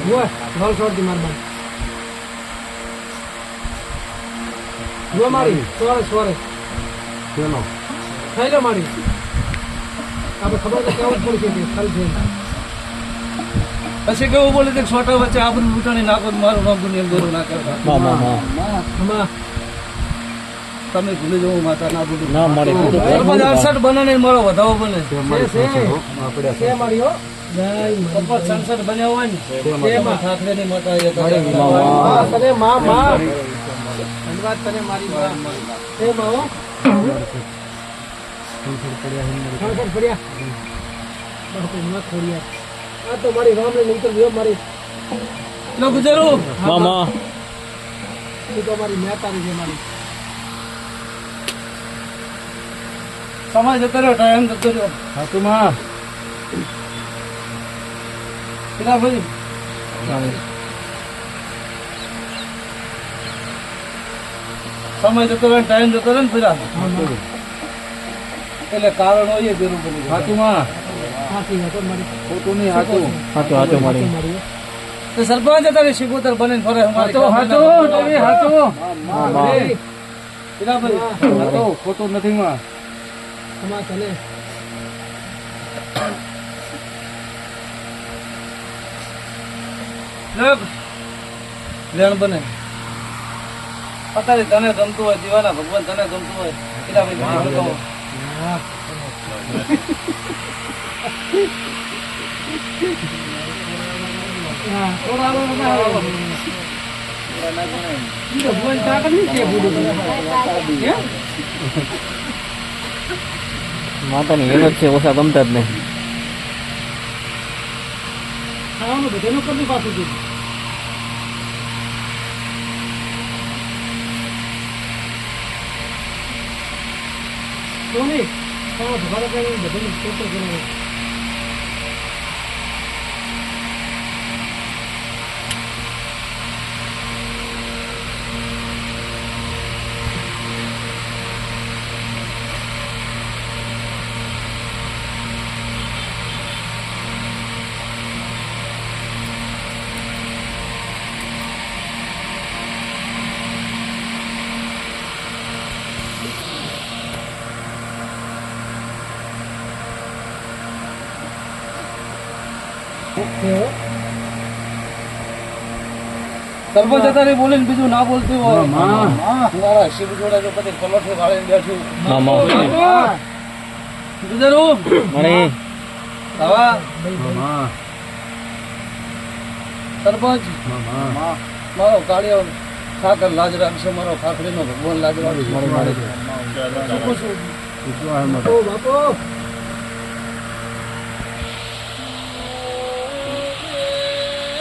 वो knoll shot दी मार मार वो मारी सोरे चलो खाई लो मारी अब खबर तो क्या पड़ गई कल से પછી કેવું બોલે છે છોટા વચ્ચે આપણું લૂંટાણી નાખો મારું નામ દુનિયા ગોરું ના કરતા मां તમે ભૂલી જવો માતા ના ભૂલી ના મારી સરપંચ 68 બને ને મારો વધાવો બને से मारी हो સરપંચ 66 બન્યા હોય ને તેમાં ઠાકરે ની મોટા એ हां तने मां धन्यवाद तने मारी मां ए मां सर बढ़िया बहुत मत खोरिया आ तो मारी राम ने निकल गयो मारी લો ગુજરો મામા ये तो हमारी नेता है हमारी સમય જતો રહ્યો ટાઈમ જતો રહ્યો હાતુમાં કેટલા ભાઈ સમય જતો રહ્યો ટાઈમ જતો રહ્યો ને પેલા એટલે કારણ હોય બેરું બની હાતુમાં हाथी है तो मारी ખોટું નહીં હાતું હાતું મારી मारी તો સરપંચ તારી શિકોતર બને ફરે અમારે હાતું તમે હાતું કેટલા ભાઈ હાતું ખોટું નથી માં हमारा चले લેણ બને અત્યારે તને ગમતું હોય દીવાના ભગવાન તને ગમતું હોય કેટલા ભાઈ બીજું કહો हां और आलो ना ये भगवान ताकत नहीं के बूढ़े क्या માતાની મહેનત છે ઓછા ગમતા જ નહીં ખાવાનું બધાનું કરવું પાછું છે કોની ખાવા ભરા કરીને બધાનું સ્તોત્ર કરવાનું સરપંચ અત્યારે બોલે ને બીજું ના બોલતી હોય મારા શિવ જોડે જો કદી પલોઠે વાળીને બેઠું મામા ગુજરો મારી હવા મામા સરપંચ મારો કાળિયો ઠાકર લાજ રાખશે મારો ખાખડીનો ભગવાન લાજ રાખશે ઓ બાપો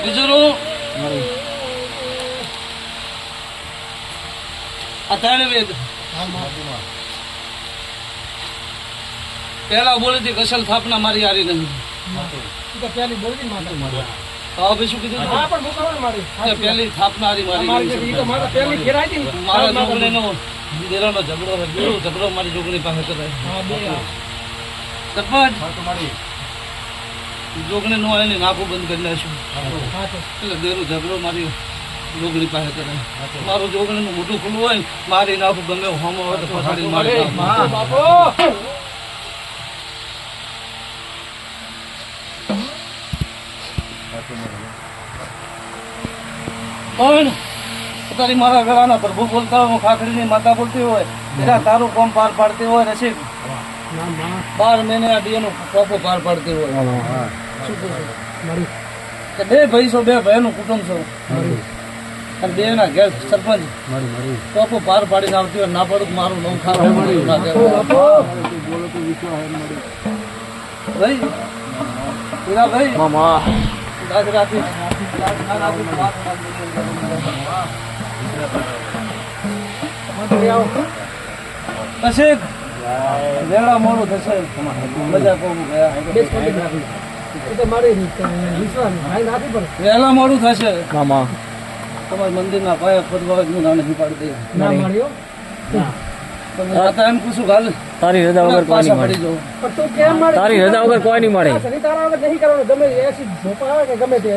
ગુજરો અત્યારે વેદ પેલા બોલી હતી કસલ થાપના મારી હારી નહીં તો પેલી બોલતી માતા મારી તો હવે શું કીધું હા પણ મુકાવણ મારી કે પેલી થાપના હારી મારી મારી ઈ તો માતા પેલી ફેરાઈ હતી મારા જોગણીનો દેરાનો ઝઘડો છે બીજો ઝઘડો મારી જોગણી પાસે કરે હા બે સરપંચ જોગણી નો એને નાખું બંધ કરી નાખ્યું હા તો એટલે દેરો ઝઘડો મારી જોગણી પાસે કરે મારું જોગણીનું મોટું ખુલ્લું હોય મારી નાખું ગમે હોમો હોય તો પછાડી મારી નાખું. બાપો પણ તારી મારા ગળાના પ્રભુ બોલતા હોય ખાખડીની માતા બોલતી હોય એટલે તારું કોમ પાર પાડતી હોય રસીદ ના ના 12 મહિને આ ડીએનો કોપો પાર પાડતી હોય શું કહું મારી કે બે ભાઈ છો બે ભાઈનું કુટુંબ છો અને બે ના ઘેર સરપંચ કોપો પાર પાડીને આવતી હોય ના પડું મારું નવું ખાવા મળ્યું ના કહેવાય. બાપો ભાઈ હીરાભાઈ મામા દાદરાથી મંત્રી આવો પછી વેળા મોડું થશે મજા કહું ગયા બેસ કરી નાખી એ તો મારી વિશ્વાસ ભાઈ નાખી પડે વહેલા મોડું થશે માતા એમ પૂછું હાલ તારી રજા વગર કોઈ પાછા નહીં પડી મળે જાઓ પણ તું કેમ મારી તારી રજા વગર કોઈ નહીં મળે શનિ તારા વગર નહીં કરવાનું ગમે એસી ઝોપા આવે કે ગમે તે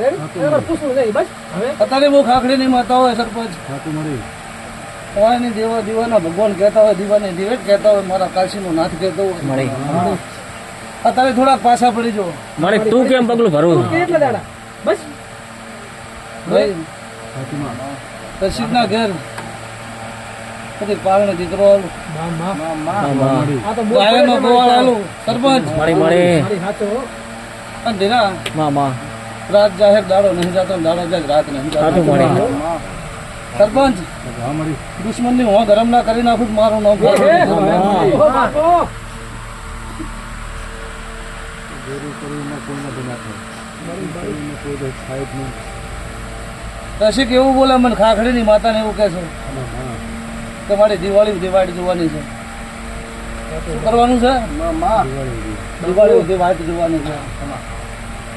એમાં પૂછવું નહીં બસ હવે અત્યારે બહુ ખાખડીની માતા હોય સરપંચ હોય ની દીવાના ભગવાન કહેતા હોય દીવાની દિવેટ કહેતા હોય મારા કાશીનો નાથ કહેતો હોય મળે અત્યારે થોડાક પાછા પડી જાઓ મળે તું કેમ પગલું ભરવું કેટલા દાડા બસ ભાઈ રશીદના ઘેર પછી પાલનો દીકરો આલું આ તો બહુ ગાયનો ગોવાળ આલું સરપંચ મળે મળે મારી હાથો અને ધીરા માં રાત જાહેર દાડો નહીં જાતો ને દાડો જાય રાત નહીં સાચું જાતો મળે સરપંચ દુશ્મનની હું ગરમ ના કરી નાખું તો મારું નામ ઓહો બાપો રસિક એવું બોલે મને ખાખડીની માતાને એવું કહે છે કે મારી દિવાળી જોવાની છે શું કરવાનું છે દિવાળી દિવાળી જોવાની છે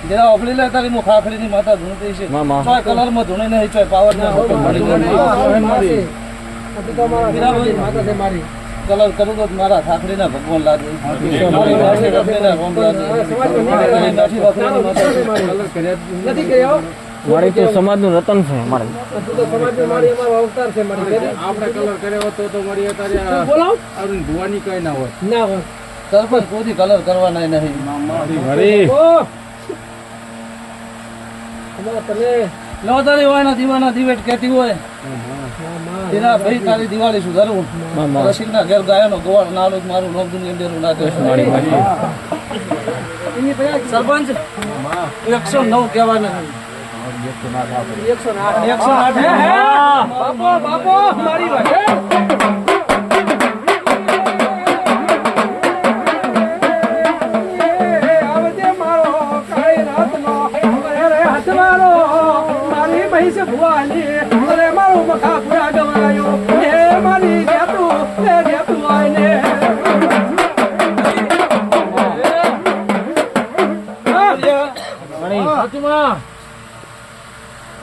જેના ઓફલી લે તારી હું ખાખડીની માતા ધૂણતી છે મામા. ચોય કલરમાં ધૂણી નહીં ચોય પાવર ના માસી. આ તો તમારા માતા છે મારી કલર કરું તો મારા ખાખડીના ભગવાન લાગે મારી રાશિ રખડીના રોમ લાગે મારી નાઠી ખાખડીની માતા નથી કર્યો મારી તો સમાજનું રતન છે મારે તું તો સમાજની મારી અમારો અવતાર છે મારી આપણે કલર કર્યો હોત તો મારી અત્યારે બોલાવ અરુણ ભુવાની કઈ ના હોત ના હોય સરપંચ કોઈ કલર કરવાના નહીં ઓ અમારા તને લો તારી હોય ના દીવાના દિવેટ કહેતી હોય તેના ભાઈ તારી દિવાળી સુધારવું મામા. રસિકના ઘેર ગાયનો ગોવાળ નાલું મારું નોમ દુનિયા દેરું ના દેશ મારી મારી એની પૈસા સરપંચ 109 કહેવાના 108 108 બાપો બાપો મારી વાત આવજે મારો કાળી રાતનો અરે હાથવારો મારી મહીસ ભુવાની અરે મારું મખા પૂરા ગવાયો હે મારી જેતું આઈને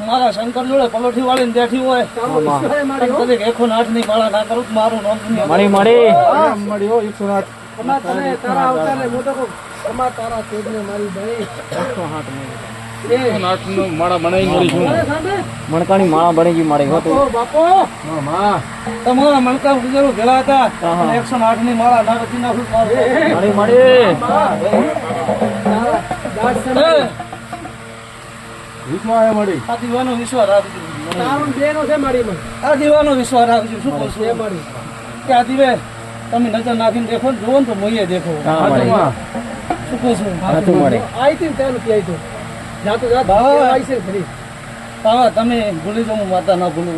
મારા શંકર જોડે પલોઠી વાળી બેઠી હોય કદી 108 ની માળા ના કરું તો મારું નામ દુનિયા મળી મળી મળ્યો 108 અમાર તને તારા અવતારને હું તો કહું અમાર તારા તેજને મારી ભાઈ 108 નું માળા બનાવીને મળીશું અરે સાંભળે મણકાની માળા બની ગઈ મારી હોતું બાપો માં તમારા મણકા ગુજરો ભેળા હતા અને 108 ની માળા ના રચી નાખું તો મારું મળી મળી દાસ છે એ, વિશ્વાસ મળી આ દીવાનો વિશ્વાસ રાખજો તારું બેનો છે મારી માં આ દીવાનો વિશ્વાસ રાખજો શું કહું એ છું મારી કે આ દીવે તમે નજર નાખીને દેખો ને જુઓ ને તો મોઈએ દેખો હા મળી શું કહું છું સાચું મળે આઈ તી ત્યાં નથી આઈ તો જાતો જાત બાબા. આઈ છે ખરી તાવા તમે ભૂલી જાઓ હું માતા ના ભૂલું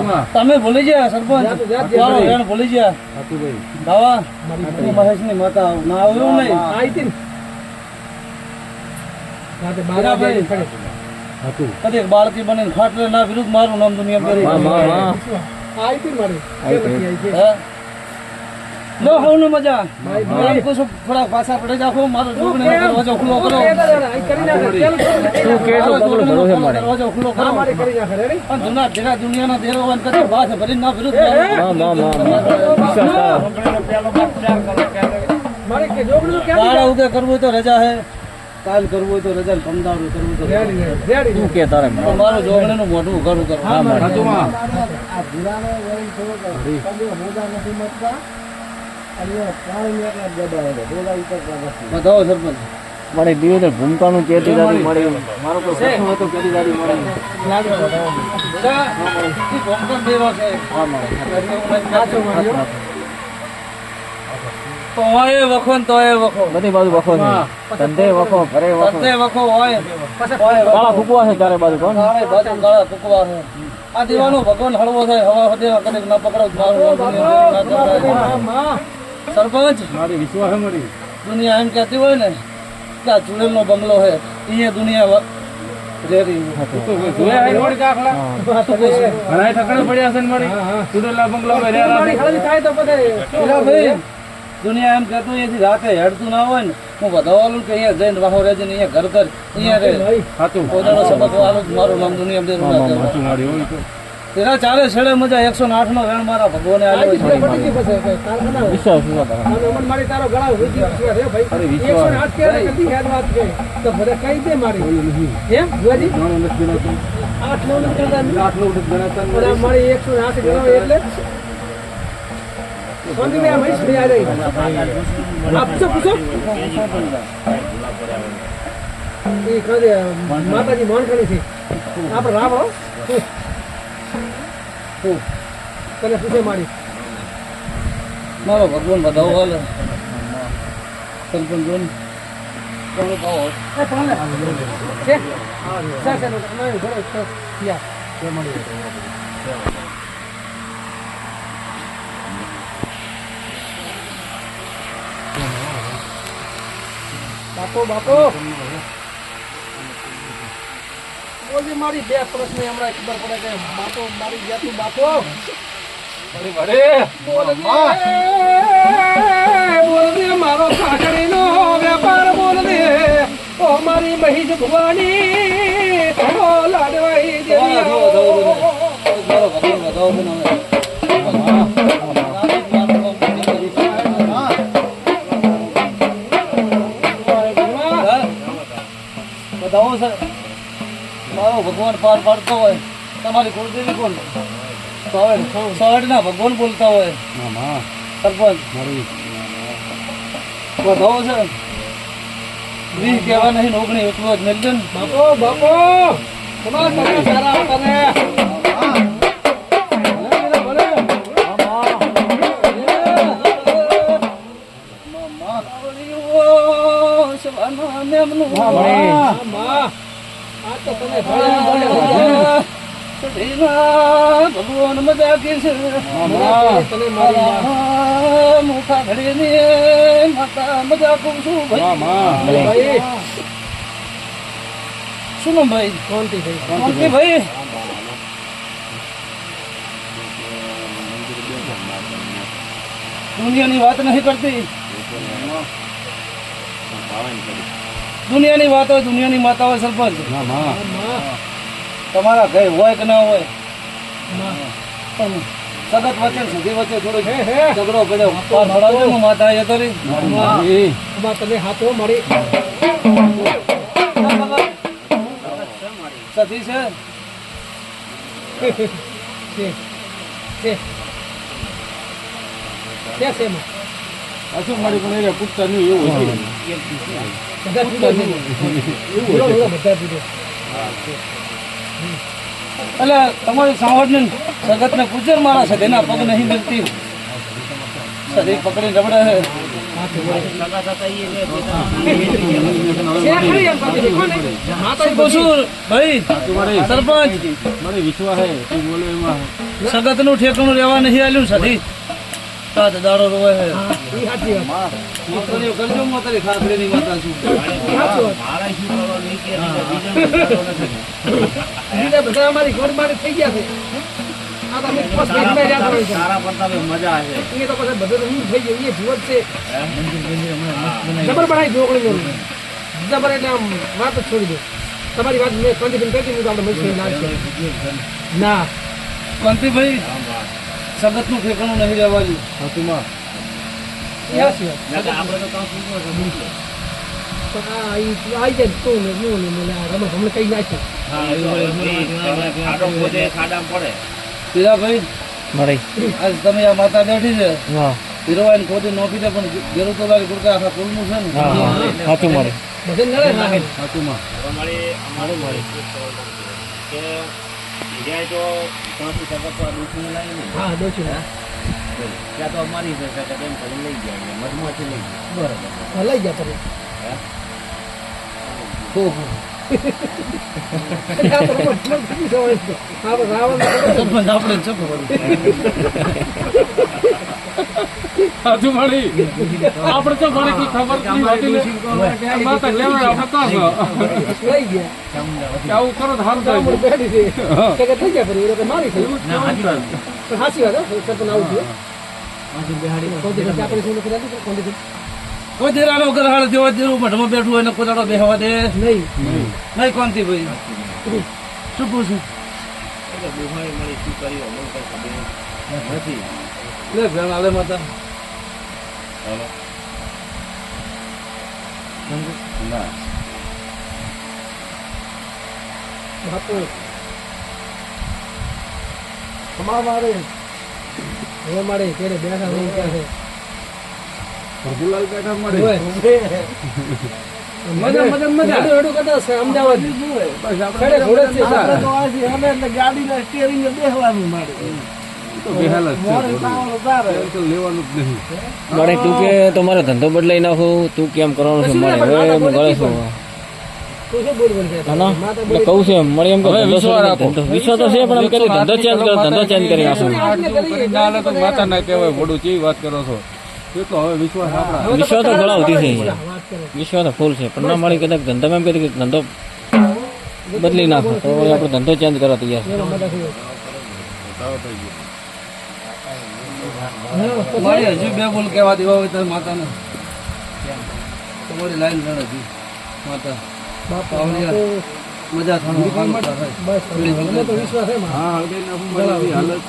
માં તમે ભૂલી ગયા સરપંચ જાતો જાત મારો વેણ ભૂલી ગયા હાતુભાઈ બાવા હું મહેશની માતા ના આવ્યું નહીં આઈ તી જાતે બારા બરાબર. ભાઈ ખડે હાતુ કદી એક બાળકી બનીને ખાટલે ના વિરુદ્ધ મારું નામ દુનિયા કરી વાહ વાહ વાહ આઈ તી મારી આઈ તી. આઈ છે હે? લો હવનું મજા ભાઈ, હું એમ કહું છું, થોડા પાછા પડે જાખો મારો જોગણીનો દરવાજો ખુલ્લો કરો આઈ કરી નાખે તું કે તો પગલું ભરવું છે મારે દરવાજો ખુલ્લો કરો હા મારી કરી નાખે રે પણ જૂના ઢેરા દુનિયાના દેરો હોય ને કદી વાત ભરીને ના વિરુદ્ધ માં માં માં વિશ્વાસ મારી કે જોગડું કેમ દાડા ઉદય કરવું હોય તો રજા હે કાલ કરવું હોય તો રજા કમદાવડું કરવું હોય તો રજા. રેડી તું કે તારે પણ મારું જોગણીનું મોઢું ઉઘાડું કરો હાતુ માં બતાવો સરપંચ મારી દિવેદર ભૂમકાનું કેતી દાદી મળી મારો કોઈ સપનું હતું કેતી દાદી મળી બધા ઈ ભોંકર દેરો છે હા મળે તો હોય વખો ને તોય વખો બધી બાજુ વખો છે ધંધે વખો ઘરે વખો બધે વખો હોય કાળા ફૂકવા છે ચારે બાજુ કોણ કાળે બાજુ કાળા કુકવા છે આ દીવાનો ભગવાન હળવો થાય હવા હદેવા કદીક ના પકડો તો મારું નામ દુનિયા ના જણાય. સરપંચ મારી વિશ્વાસ મળી દુનિયા એમ કહેતી હોય ને કે આ ચુડેલનો બંગલો છે અહીંયા દુનિયા રેરી જોયા હે મળી કાખલા ઘણા ઠકડે પડ્યા છે ને મળી સુડેલા બંગલા માં રહ્યા મારી ખાલી થાય તો બધે પેલા ભાઈ દુનિયા એમ કહેતું અહીંયાથી રાતે હેડતું ના હોય ને હું બધાવાલું કે અહીંયા જઈને વાહો રહેજે ને અહીંયા ઘર અહીંયા રે હાતુ પોતાનો સબક વાળું જ મારું નામ દુનિયા દેરું ના કહેવાય. હાતુ મારી હોય તો તેના ચાલે છેડે મજા 108 નો વેણ મારા ભગવાને આલ્યો આજી છે. છેડે પડી ગઈ પછી કઈ કારખાના હોય. વિશ્વાસ વિશ્વાસ તારા. અને અમન મારી તારો ગળા વીજી વિશ્વાસ હે ભાઈ. અરે વિશ્વાસ. 108 કેરે કદી યાદ વાત છે. તો બધા કઈ દે મારી. એમ ભુવાજી? 8 9 નથી ગણતા. ઓલા મારી 108 ગણો એટલે કોની મે મહેશ ભાઈ આ રહી. આપજો પૂછો. એ કહે માતાજી મોન કરી છે. આપણે રામ હો. તને પૂછે મારી. મારો ભગવાન બધાઓ હાલે સરપંચ જોન કોણ કહો એ પાલે છે સા સા નો ના ઘરે તો યા કે મળી બાપો બાપો બોલી મારી બે પ્રશ્ન હમણાં ખબર પડે કે બાપો મારી ગયા તું બાપો બોલ દે મારો કાકડીનો વેપાર બોલ દે ઓ મારી મહીજ ભવાની ઓ લાડવાઈ દેવી મારો ભગવાન બધાઓ બનાવે બધાઓ છે મારો ભગવાન પાર પાડતો હોય તમારી કુળદેવી કોણ સવારના ભગવાન બોલતા હોય સરપંચ બધાઓ છે વીસ કહેવા નહીં ઓગણી એટલું જ મેળજો ને બાપો બાપો તમારા તમે સારા હતા ને ભગવાન મજા કે છે મોટા ઘડીને માતા મજા કરું છું ભાઈ શું નામ ભાઈ કોંતી ભાઈ દુનિયાની વાત નહીં કરતી દુનિયાની વાત હોય દુનિયાની માતા હોય સરપંચ તમારા ઘર હોય કે ના હોય પણ સગત વચ્ચે સુધી વચ્ચે થોડો ઝઘડો પડ્યો પાછળ માતા એ કરી તમે હાથો મારી સતી છે મારી પણ પૂછતા નહીં એવું એટલે તમારી સાંભળને સગત ને પૂછે મારા સગે ના પગ નહીં મિલતી શરીર પકડી રબડે ભાઈ સરપંચ મને વિશ્વાસ હે તું બોલો એમાં સગત નું ઠેકાણું રહેવા નહીં આલ્યું સધી સાત દાડો રોવે છે કરજો માતારી ખાખરી માતા છું બધા અમારી ઘર મારી થઈ ગયા છે આ તમે પોસ્ટ મેં યાદ હોય છે તારા પ્રતાપે મજા છે એ તો પછી બધું હું થઈ ગયું એ જીવત છે જબર બનાવી ઢોકળી જબર એટલે આમ વાત જ છોડી દો તમારી વાત મેં કંડિશન કરી દીધું આપણે મશીન લાગશે ના કાંતિભાઈ સગત નું ઠેકાણું નહીં રહેવાનું યસ યસ આપણે તો કામ પૂછવા તો આ આવી જાય તું ને હું ને મને આ રમત હમણાં કઈ નાખ્યું ખાડો ખોદે ખાડામાં પડે પીરાભાઈ મળી આજ તમે આ માતા બેઠી છે હા હીરોવાઈને ખોદી નોખી દે પણ ઘેરું તો લાગે કુડકા આખા કુલનું છે ને સાચું મળે બધે નડે ના સાચુંમાં અમારે કે જાય તો ત્યાંથી સગતવા દૂધને લાવીને હા દોશું ત્યાં તો અમારી છે સગત એમ કરી લઈ જાય મધમાંથી લઈ જાય બરાબર લઈ ગયા તમે સરપંચ આપણે ચપ સાચું મળી આપણે તો મને કઈ ખબર નહીં હોતી ને માતા કેવા હતા લઈ ગયા આવું કરો તો સારું થાય થઈ ગયા ફરી મારી થયું પણ સાચી વાત સરપંચ આવું જોઈએ કોઈ દેરાનો ગરહાળ જેવો દેરું મઠમાં બેઠું હોય ને કોદાડો બેહવા દે નહીં નહીં કાંતિભાઈ શું પૂછું લે ભેણ આલે માતા બાપુ અમાર મારે હવે મારે કેરે બેઠા હોય ક્યાં છે પ્રભુલાલ બેઠા મળે ઓય. મજા મજા મજા હેડું કદાચ છે અમદાવાદ બસ ખેડે ઘોડે જ છે સાહેબ. તો બેહાલ જ છે લેવાનું જ નહીં મારે તું કે તમારો ધંધો બદલાઈ નાખો તું કેમ કરવાનું છે મારે હવે હું ગળે છું તું શું બોલવાનું છે? ના માતા એટલે કહું છું એમ મળે એમ કે હવે ધંધો વિશ્વાસ રાખો. ધંધો- વિશ્વાસ તો છે પણ એમ કે ધંધો ચેન્જ કરો ધંધો ચેન્જ કરી નાખું ના હાલે તો માતા ના કહેવાય મોડું કેવી વાત કરો છો એટલો હવે વિશ્વાસ આપણા વિશ્વાસ તો ઘણા વધી છે વાત કરો. વિશ્વાસ તો ફૂલ છે પણ ના મળી કદાચ ધંધામાં એમ કીધું કે ધંધો બદલી નાખો તો હવે આપણો ધંધો ચેન્જ કરવા તૈયાર છે એનો મદદ છે. મારી હજી બે બોલ કહેવા દેવા હોય તો માતાને તમારી લાઈન ગણ હજી માતા બાપા આવડિયા. મજા થવાનું કામ થાય બસ મને તો વિશ્વાસ છે મારો. હા હળદી નાખું મારી હાલત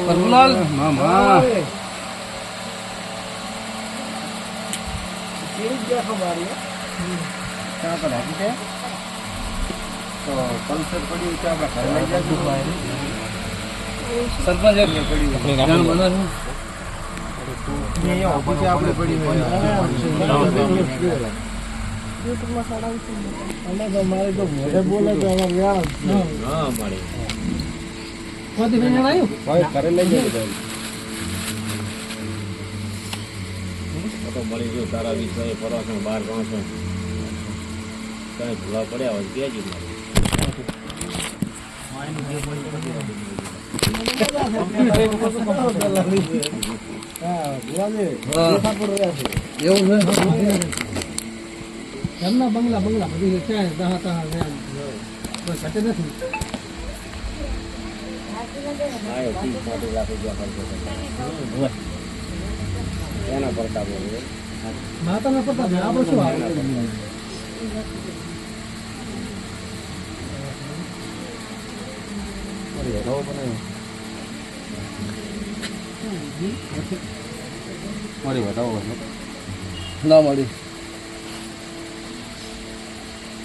પ્રભુલાલ મામા સરપંચ એટલે પડ્યું જાણ બનાવ્યું. કોથી બેન આવ્યું? હા. એવું છે એમના બંગલા બંગલા બધી ક્યાં દહા તહા છે એમ. કોઈ ઘટે નથી. માતાના પતા છે આપણે શું આવે? મારી બતાવો ના મળી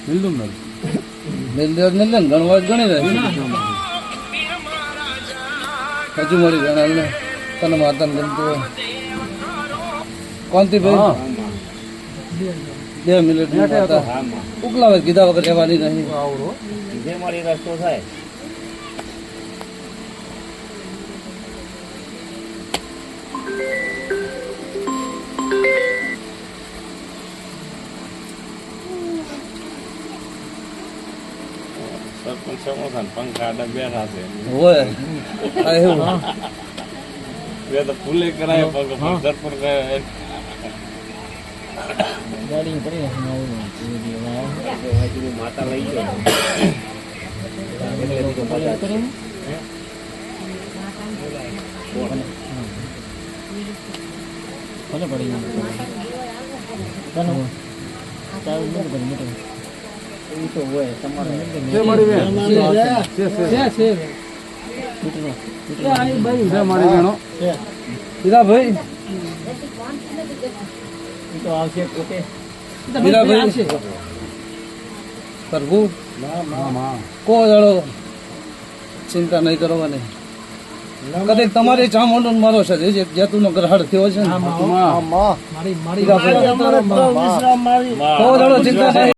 મિલદુમ ને મિલદેવ ને ગણવા ગણી રહે હજુ મળી ગણાલ ને તને માતાને ગમતું હોય કોણથી ભાઈ 2 મિનિટ ઉકલાવે કીધા વગર રહેવાની નહીં રસ્તો થાય પંખા બેઠા છે હોય આ એવું તો ફૂલે કરાય સરપંચ ગાડી પડી માતા લઈ ગયો કોને પડી તો હોય તમારે છે આઈ ભાઈ મારી ગણો હીરા ભાઈ તો આવશે ઓકે હીરાભાઈ પ્રભુ કો જાડો ચિંતા નહીં કરવાની કદાચ તમારી ચામુંડો મારો છે જે જેતુનો ગ્રહણ થયો છે ને મારી મારી કો જાડો ચિંતા નહીં